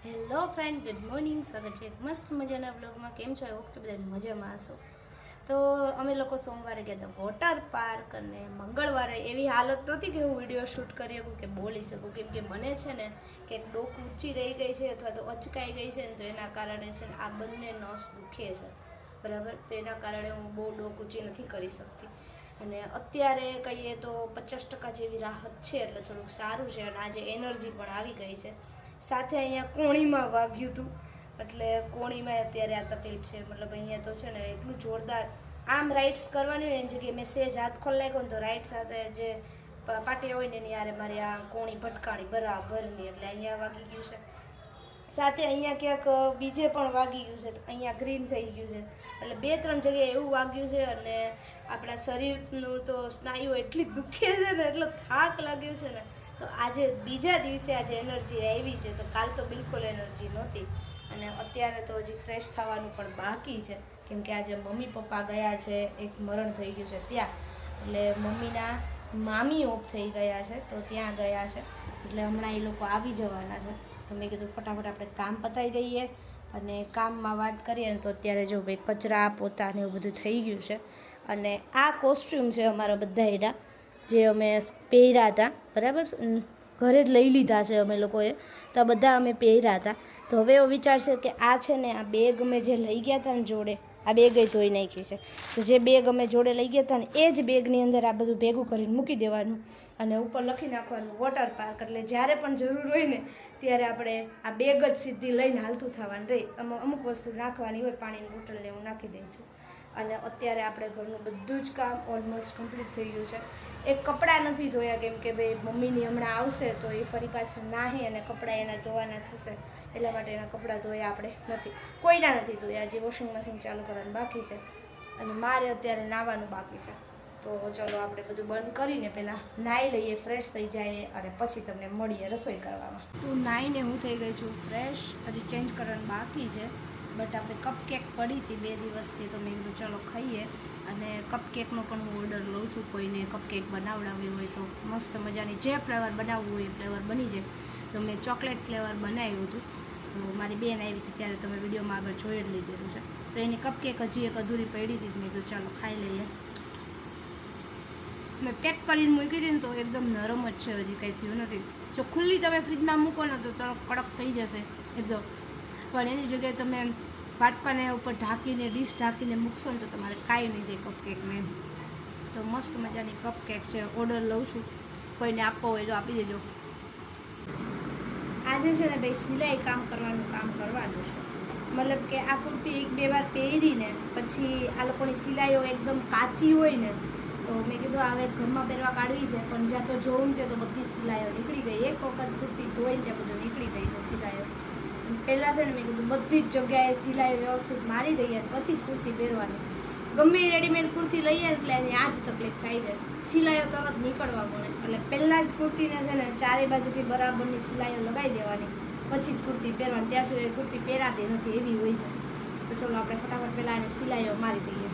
Hello friend, good morning. સ્વાગત છે એક મસ્ત મજાના બ્લોગમાં. કેમ છો? આઈ હોપ કે બધા મજામાં હશો. તો અમે લોકો સોમવારે ગયા હતા વોટર પાર્ક, અને મંગળવારે એવી હાલત નહોતી કે હું વિડીયો શૂટ કરી શકું કે બોલી શકું, કેમ કે મને છે ને કે ડોક ઊંચી રહી ગઈ છે અથવા તો અચકાઈ ગઈ છે ને, તો એના કારણે છે ને આ બંને નસ દુખે છે, બરાબર. તો એના કારણે હું બહુ ડોક ઊંચી નથી કરી શકતી. અને અત્યારે કહીએ તો 50% જેવી રાહત છે, એટલે થોડુંક સારું છે. અને આજે એનર્જી પણ આવી ગઈ છે. સાથે અહીંયા કોણીમાં વાગ્યું હતું, એટલે કોણીમાં અત્યારે આ તકલીફ છે. મતલબ અહીંયા તો છે ને એટલું જોરદાર આમ રાઇટ્સ કરવાની હોય એની જગ્યાએ મેં સેજ હાથ ખોલ નાખ્યો ને, તો રાઇટ સાથે જે પાટિયા હોય ને એની યારે મારી આ કોણી ભટકાણી બરાબરની, એટલે અહીંયા વાગી ગયું છે. સાથે અહીંયા ક્યાંક બીજે પણ વાગી ગયું છે, તો અહીંયા ગ્રીન થઈ ગયું છે. એટલે 2-3 જગ્યાએ એવું વાગ્યું છે. અને આપણા શરીરનું તો સ્નાયુઓ એટલી દુખે છે ને, એટલો થાક લાગ્યો છે ને. તો આજે બીજા દિવસે આજે એનર્જી આવી છે, તો કાલ તો બિલકુલ એનર્જી નહોતી. અને અત્યારે તો હજી ફ્રેશ થવાનું પણ બાકી છે, કેમ કે આજે મમ્મી પપ્પા ગયા છે, એક મરણ થઈ ગયું છે ત્યાં, એટલે મમ્મીના મામી ઓફ થઈ ગયા છે, તો ત્યાં ગયા છે. એટલે હમણાં એ લોકો આવી જવાના છે. તો મેં કીધું ફટાફટ આપણે કામ પતાવી દઈએ. અને કામમાં વાત કરીએ ને, તો અત્યારે જો ભાઈ કચરા પોતા ને એવું બધું થઈ ગયું છે. અને આ કોસ્ટ્યુમ છે અમારા બધા એના, જે અમે પહેર્યા હતા, બરાબર, ઘરે જ લઈ લીધા છે અમે લોકોએ. તો આ બધા અમે પહેર્યા હતા. તો હવે એવો વિચાર છે કે આ છે ને, આ બેગ અમે જે લઈ ગયા હતા ને જોડે, આ બેગ ધોઈ નાખી છે. તો જે બેગ અમે જોડે લઈ ગયા હતા ને, એ જ બેગની અંદર આ બધું ભેગું કરીને મૂકી દેવાનું, અને ઉપર લખી નાખવાનું વોટર પાર્ક. એટલે જ્યારે પણ જરૂર હોય ને ત્યારે આપણે આ બેગ જ સીધી લઈને હાલતું થવાનું રહી. અમુક વસ્તુ નાખવાની હોય, પાણીની બોટલને એવું નાખી દઈશું. અને અત્યારે આપણે ઘરનું બધું જ કામ ઓલમોસ્ટ કમ્પ્લીટ થઈ ગયું છે. એક કપડાં નથી ધોયા, કેમ કે ભાઈ મમ્મીની હમણાં આવશે તો એ ફરી પાછું નાહી અને કપડાં એના ધોવાના થશે, એટલા માટે એના કપડાં ધોયા આપણે નથી, કોઈના નથી ધોયા. હજી વોશિંગ મશીન ચાલુ કરવાનું બાકી છે, અને મારે અત્યારે નાહવાનું બાકી છે. તો ચલો આપણે બધું બંધ કરીને પહેલાં નાહી લઈએ, ફ્રેશ થઈ જાય, અને પછી તમને મળીએ રસોઈ કરવામાં. તો નાહીને હું થઈ ગઈ છું ફ્રેશ, હજી ચેન્જ કરવાનું બાકી છે. બટ આપણે કપકેક પડી હતી 2 દિવસથી, તો મેં કીધું ચલો ખાઈએ. અને કપકેકનો પણ હું ઓર્ડર લઉં છું. કોઈને કપકેક બનાવડાવી હોય તો મસ્ત મજાની જે ફ્લેવર બનાવવું હોય એ ફ્લેવર બની જાય. તો મેં ચોકલેટ ફ્લેવર બનાવ્યું હતું. તો મારી બેન આવી હતી ત્યારે તમે વિડીયોમાં આગળ જોઈ જ લીધેલું છે. તો એની કપકેક હજી એક અધૂરી પડી હતી, મેં કીધું ચાલો ખાઈ લઈએ. મેં પેક કરીને મૂકી હતી ને, તો એકદમ નરમ જ છે, હજી કંઈ થયું નથી. જો ખુલ્લી તમે ફ્રીજમાં મૂકો ને તો તરત કડક થઈ જશે એકદમ. પણ એની જગ્યાએ તમે વાટકાને ઉપર ઢાંકીને, ડીશ ઢાંકીને મૂકશો ને, તો તમારે કાંઈ નહીં દે કપકેકને. તો મસ્ત મજાની કપકેક છે, ઓર્ડર લઉં છું. કોઈને આપવો હોય તો આપી દેજો. આજે છે ને ભાઈ સિલાઈ કામ કરવાનું છે. મતલબ કે આ કુર્તી 1-2 વાર પહેરીને પછી આ લોકોની સિલાઈઓ એકદમ કાચી હોય ને, તો મેં કીધું હવે ઘરમાં પહેરવા કાઢવી છે. પણ જ્યાં તો જોઉં ને તો બધી સિલાઈઓ નીકળી ગઈ. એક વખત કુર્તી ધોઈને ત્યાં બધું નીકળી ગઈ છે સિલાઈઓ. પહેલાં છે ને મેં કીધું બધી જ જગ્યાએ સિલાઈ વ્યવસ્થિત મારી દઈએ, પછી જ કુર્તી પહેરવાની. ગમે એ રેડીમેડ કુર્તી લઈએ એટલે એની આ જ તકલીફ થાય છે, સિલાઈઓ તરત નીકળવા મળે. એટલે પહેલાં જ કુર્તીને છે ને ચારે બાજુથી બરાબરની સિલાઈઓ લગાવી દેવાની, પછી જ કુર્તી પહેરવાની. ત્યાં સિવાય કુર્તી પહેરાતી નથી, એવી હોય છે. તો ચલો આપણે ફટાફટ પહેલાં એને સિલાઈઓ મારી દઈએ.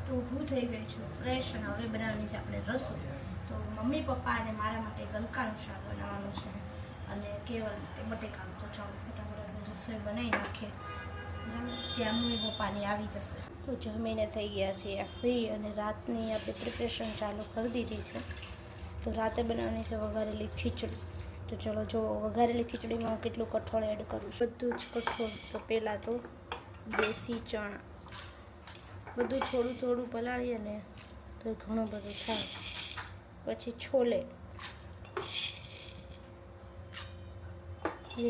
તો હું થઈ ગઈ છું ફ્રેશ, અને હવે બનાવવાની છે આપણે રસોઈ. તો મમ્મી પપ્પા અને મારા માટે ગલકાનું શાક બનાવવાનું છે, અને કેવલ માટે બટેકાનું. તો ચાલો ફટાફટ આપણે રસોઈ બનાવી નાખીએ, બરાબર. ત્યાં મમ્મી પપ્પાની આવી જશે. તો જમીને થઈ ગયા છીએ ફ્રી, અને રાતની આપણે પ્રિપરેશન ચાલુ કરી દીધી છે. તો રાતે બનાવવાની છે વઘારેલી ખીચડી. તો ચલો જો વઘારેલી ખીચડીમાં હું કેટલું કઠોળ એડ કરું છું. બધું જ કઠોળ. તો પહેલાં તો દેશી ચણા બધું થોડું થોડું પલાળીએ ને તો ઘણું બધું થાય. પછી છોલે,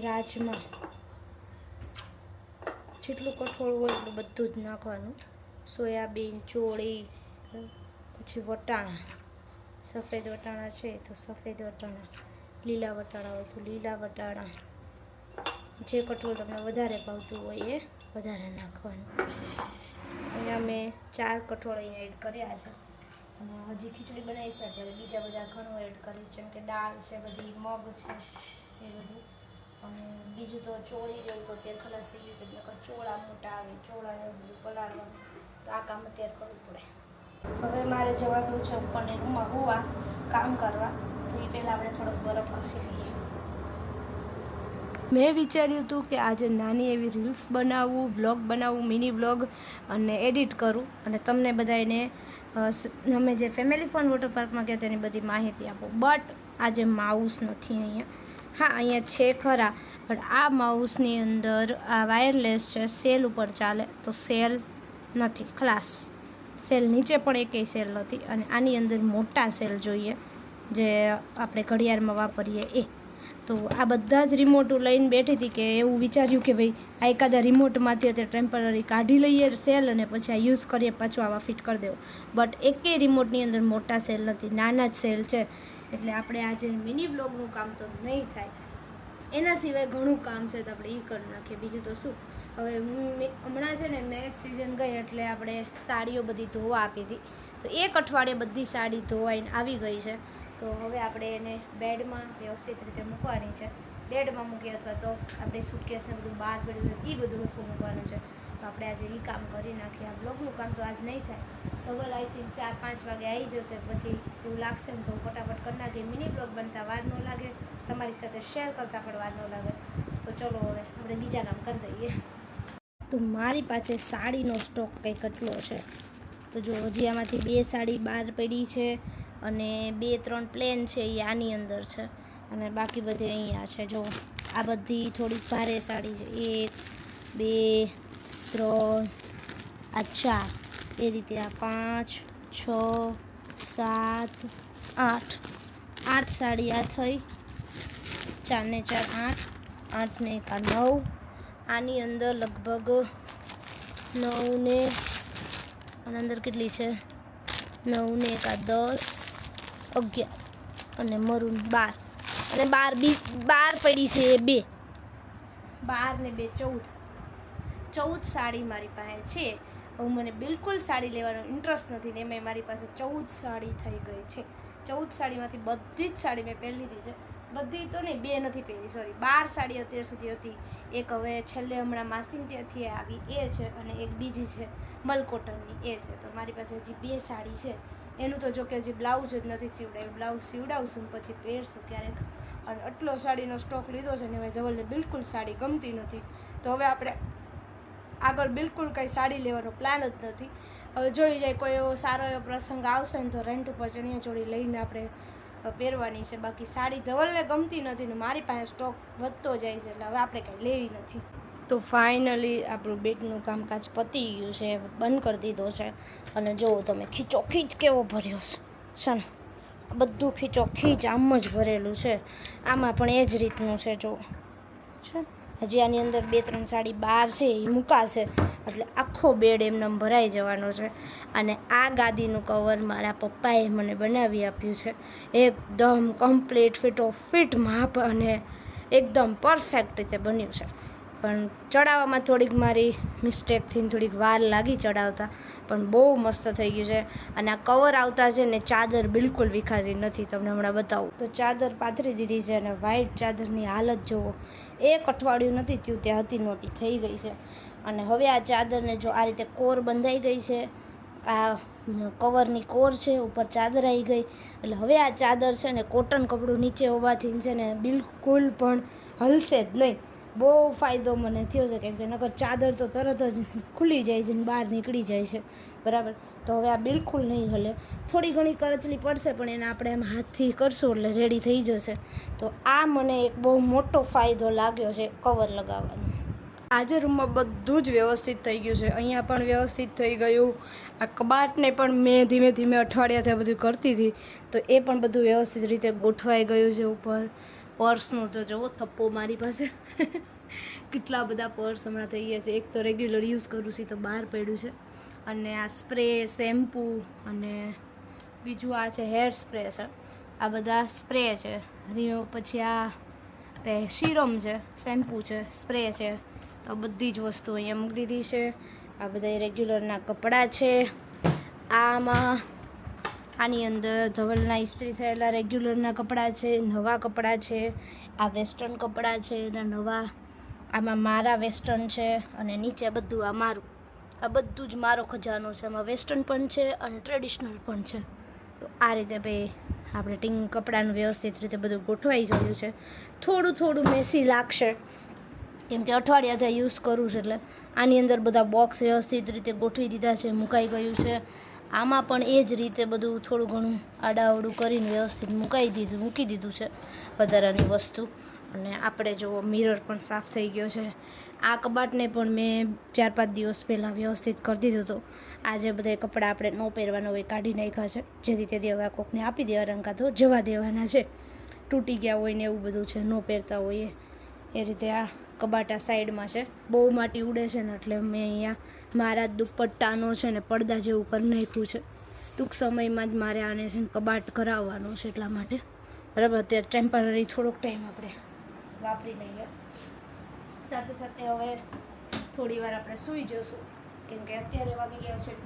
રાજમા, જેટલું કઠોળ હોય એટલું બધું જ નાખવાનું. સોયાબીન, ચોળી, પછી વટાણા, સફેદ વટાણા છે તો સફેદ વટાણા, લીલા વટાણા હોય તો લીલા વટાણા, જે કઠોળ તમને વધારે ભાવતું હોય એ વધારે નાખવાનું. અહીંયા મેં 4 કઠોળ અહીંયા એડ કર્યા છે. અને હજી ખીચડી બનાવીશ ને ત્યારે બીજા બધા ઘણું એડ કરીશ, જેમ કે દાળ છે, બધી મગ છે, એ બધું. અને બીજું તો ચોળી જેવું તો તેલ ખલાસ થઈ ગયું છે, એટલે ચોળા મોટા આવે, ચોળા એવું બધું પલાળવાનું. તો આ કામ અત્યારે કરવું પડે. હવે મારે જવાનું છે ઉપરને રૂમમાં હોવા કામ કરવા. તો એ પહેલાં આપણે થોડોક બરફ ઘસી લઈએ. મેં વિચાર્યું હતું કે આજે નાની એવી રીલ્સ બનાવવું, વ્લોગ બનાવવું, મિની વ્લોગ અને એડિટ કરું અને તમને બધાને અમે જે ફેમિલી ફન વોટર પાર્કમાં ગયા તેની બધી માહિતી આપો. બટ આજે માઉસ નથી અહીંયા. હા, અહીંયા છે ખરા, પણ આ માઉસની અંદર આ વાયરલેસ છે, સેલ ઉપર ચાલે તો સેલ નથી, ખલાસ. સેલ નીચે પણ એકેય સેલ નથી અને આની અંદર મોટા સેલ જોઈએ જે આપણે ઘડિયાળમાં વાપરીએ એ. તો આ બધા જ રિમોટો લઈને બેઠી હતી કે એવું વિચાર્યું કે ભાઈ આ એકાદા રિમોટમાંથી અત્યારે ટેમ્પરરી કાઢી લઈએ સેલ અને પછી આ યુઝ કરીએ, પાછું આવા ફિટ કરી દેવો. બટ એકેય રિમોટની અંદર મોટા સેલ નથી, નાના જ સેલ છે. એટલે આપણે આજે મિની બ્લોગનું કામ તો નહીં થાય. એના સિવાય ઘણું કામ છે તો આપણે એ કરી નાખીએ. બીજું તો શું, હવે હમણાં છે ને મેરેજ સિઝન ગઈ એટલે આપણે સાડીઓ બધી ધોવા આપી હતી. તો એક અઠવાડિયે બધી સાડી ધોવાઈને આવી ગઈ છે. તો હવે આપણે એને બેડમાં વ્યવસ્થિત રીતે મૂકવાની છે. બેડમાં મૂકીએ અથવા તો આપણે સૂટકેસને બધું બહાર પડ્યું છે એ બધું મૂકવાનું છે. તો આપણે આજે એ કામ કરી નાખીએ. આ બ્લોગનું કામ તો આજ નહીં થાય. બગલ આઈ થિંક 4-5 વાગે આવી જશે. પછી એવું લાગશે ને તો ફટાફટ કરી નાખીએ. મિની બ્લોગ બનતા વાર ન લાગે, તમારી સાથે શેર કરતાં પણ વાર ન લાગે. તો ચલો હવે આપણે બીજા કામ કરી દઈએ. તો મારી પાસે સાડીનો સ્ટોક કંઈક કેટલો છે તો જો હજી આમાંથી 2 સાડી બહાર પડી છે અને 2-3 પ્લેન છે એ આની અંદર છે અને બાકી બધી અહીંયા છે. જો આ બધી થોડીક ભારે સાડી છે. 1 2 3 આ 4, એ રીતે આ 5 6 7 8 8 સાડી આ થઈ. 4 ને 4 8, 8 ને 1 9. આની અંદર લગભગ 9 ને આની અંદર કેટલી છે, 9 ને 1 10 11 અને મરૂન 12 અને 12 પડી છે એ 2, 12 ને 2 14 સાડી મારી પાસે છે. હવે મને બિલકુલ સાડી લેવાનો ઇન્ટરેસ્ટ નથી ને એમાં મારી પાસે 14 સાડી થઈ ગઈ છે. 14 સાડીમાંથી બધી જ સાડી મેં પહેરી લીધી છે. બધી તો નહીં, 2 નથી પહેરી, સોરી 12 સાડી અત્યાર સુધી હતી. એક હવે છેલ્લે હમણાં માસીને ત્યાંથી આવી એ છે અને એક બીજી છે મલકોટનની એ છે. તો મારી પાસે હજી 2 સાડી છે. એનું તો જો કે હજી બ્લાઉઝ જ નથી સીવડાવ્યું. બ્લાઉઝ સીવડાવશું પછી પહેરશું ક્યારેક. અને આટલો સાડીનો સ્ટોક લીધો છે ને હવે ધવલને બિલકુલ સાડી ગમતી નથી. તો હવે આપણે આગળ બિલકુલ કંઈ સાડી લેવાનો પ્લાન જ નથી. હવે જોઈ જાય કોઈ એવો સારો એવો પ્રસંગ આવશે ને તો રેન્ટ ઉપર ચણિયાચોળી લઈને આપણે પહેરવાની છે. બાકી સાડી ધવલને ગમતી નથી ને મારી પાસે સ્ટોક વધતો જાય છે એટલે હવે આપણે કંઈ લેવી નથી. તો ફાઇનલી આપણું બેગનું કામકાજ પતી ગયું છે, બંધ કરી દીધો છે. અને જુઓ તમે ખીચોખીચ કેવો ભર્યો છે ને, બધું ખીચોખીચ આમ જ ભરેલું છે. આમાં પણ એ જ રીતનું છે. જુઓ છે હજી આની અંદર 2-3 સાડી બહાર છે એ મૂકાશે એટલે આખો બેડ એમને ભરાઈ જવાનો છે. અને આ ગાદીનું કવર મારા પપ્પાએ મને બનાવી આપ્યું છે. એકદમ કમ્પ્લીટ ફિટ માપ અને એકદમ પરફેક્ટ રીતે બન્યું છે. પણ ચડાવવામાં થોડીક મારી મિસ્ટેકથી થોડીક વાર લાગી ચડાવતા, પણ બહુ મસ્ત થઈ ગયું છે. અને આ કવર આવતા છે ને ચાદર બિલકુલ વિખાતી નથી, તમને હમણાં બતાવું. તો ચાદર પાથરી દીધી છે અને વ્હાઈટ ચાદરની હાલત જુઓ, 1 અઠવાડિયું નથી થયું ત્યાં હતી નહોતી થઈ ગઈ છે. અને હવે આ ચાદરને જો આ રીતે કોર બંધાઈ ગઈ છે, આ કવરની કોર છે, ઉપર ચાદર આવી ગઈ. એટલે હવે આ ચાદર છે ને કોટન કપડું નીચે હોવાથી છે ને બિલકુલ પણ હલશે જ નહીં. બહુ ફાયદો મને થયો છે કેમ કે નકર ચાદર તો તરત જ ખુલી જાય છે ને બહાર નીકળી જાય છે, બરાબર. તો હવે આ બિલકુલ નહીં હલે. થોડી ઘણી કરચલી પડશે પણ એને આપણે એમ હાથથી કરશું એટલે રેડી થઈ જશે. તો આ મને એક બહુ મોટો ફાયદો લાગ્યો છે કવર લગાવવાનો. આજે રૂમમાં બધું જ વ્યવસ્થિત થઈ ગયું છે. અહીંયા પણ વ્યવસ્થિત થઈ ગયું. આ કબાટને પણ મેં ધીમે ધીમે અઠવાડિયાથી બધું કરતી હતી તો એ પણ બધું વ્યવસ્થિત રીતે ગોઠવાઈ ગયું છે. ઉપર પર્સનો તો જુઓ થપ્પો મારી પાસે કેટલા બધા પર્સ હમણાં થઈ ગયા છે. એક તો રેગ્યુલર યુઝ કરું છું તો બહાર પડ્યું છે. અને આ સ્પ્રે, શેમ્પૂ અને બીજું આ છે હેર સ્પ્રે છે. આ બધા સ્પ્રે છે. પછી આ સિરમ છે, શેમ્પૂ છે, સ્પ્રે છે. તો બધી જ વસ્તુ અહીંયા મૂકી દીધી છે. આ બધા રેગ્યુલરના કપડાં છે. આની અંદર ધવલના ઇસ્ત્રી થયેલા રેગ્યુલરના કપડાં છે, નવા કપડાં છે. આ વેસ્ટર્ન કપડાં છે એના નવા. આમાં મારા વેસ્ટર્ન છે અને નીચે બધું આ મારું. આ બધું જ મારો ખજાનો છે. આમાં વેસ્ટર્ન પણ છે અને ટ્રેડિશનલ પણ છે. તો આ રીતે ભાઈ આપણે કપડાનું વ્યવસ્થિત રીતે બધું ગોઠવાઈ ગયું છે. થોડું મેસી લાગશે કેમ કે અઠવાડિયાથી યુઝ કરું છું એટલે આની અંદર બધા બોક્સ વ્યવસ્થિત રીતે ગોઠવી દીધા છે, મુકાઈ ગયું છે. આમાં પણ એ જ રીતે બધું થોડું ઘણું આડાઅવડું કરીને વ્યવસ્થિત મૂકી દીધું છે વધારાની વસ્તુ. અને આપણે જુઓ મિરર પણ સાફ થઈ ગયો છે. આ કબાટને પણ મેં 4-5 દિવસ પહેલાં વ્યવસ્થિત કરી દીધું હતું. આજે બધા કપડાં આપણે ન પહેરવાના હોય કાઢી નાખ્યા છે, જેથી તેથી હવે કોકને આપી દેવાના કાં તો જવા દેવાના છે. તૂટી ગયા હોય ને એવું બધું છે, ન પહેરતા હોઈએ એ રીતે. આ કબાટ આ સાઈડમાં છે, બહુ માટી ઉડે છે ને એટલે મેં અહીંયા મારા દુપટ્ટાનો છે ને પડદા જેવું કરી નાખ્યું છે. ટૂંક સમયમાં જ મારે આને છે ને કબાટ કરાવવાનું છે, એટલા માટે બરાબર. અત્યારે ટેમ્પરરી થોડોક ટાઈમ આપણે વાપરી લઈએ. સાથે સાથે હવે થોડી વાર આપણે સૂઈ જશું, કેમ કે અત્યારે વાગી ગયા છે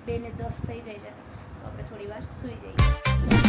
2:10 થઈ ગઈ છે, તો આપણે થોડી વાર સૂઈ જઈએ.